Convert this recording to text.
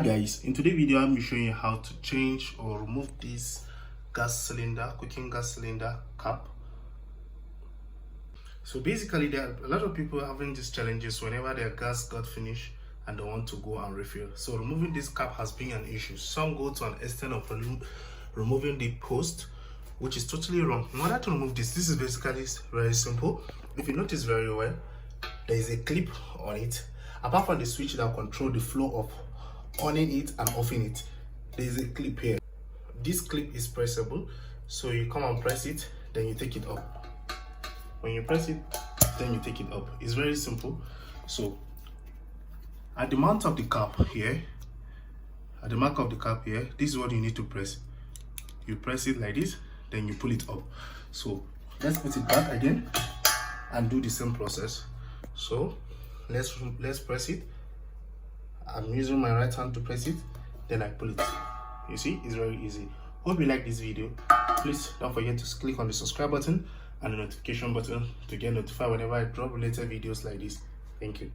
guys, in today's video I'm showing you how to change or remove this cooking gas cylinder cap. So basically there are a lot of people having these challenges whenever their gas got finished and they want to go and refill. So removing this cap has been an issue. Some go to an extent of removing the post, which is totally wrong. In order to remove this is basically very simple. If you notice very well, there is a clip on it. Apart from the switch that control the flow of on-ing it and offing it, there is a clip here. This clip is pressable, so you come and press it, then you take it up. When you press it, then you take it up. It's very simple. So at the mount of the cap here, at the mark of the cap here, this is what you need to press. You press it like this, then you pull it up. So let's put it back again and do the same process. So let's press it. I'm using my right hand to press it, then I pull it. You see, it's very easy. Hope you like this video. Please don't forget to click on the subscribe button and the notification button to get notified whenever I drop related videos like this. Thank you.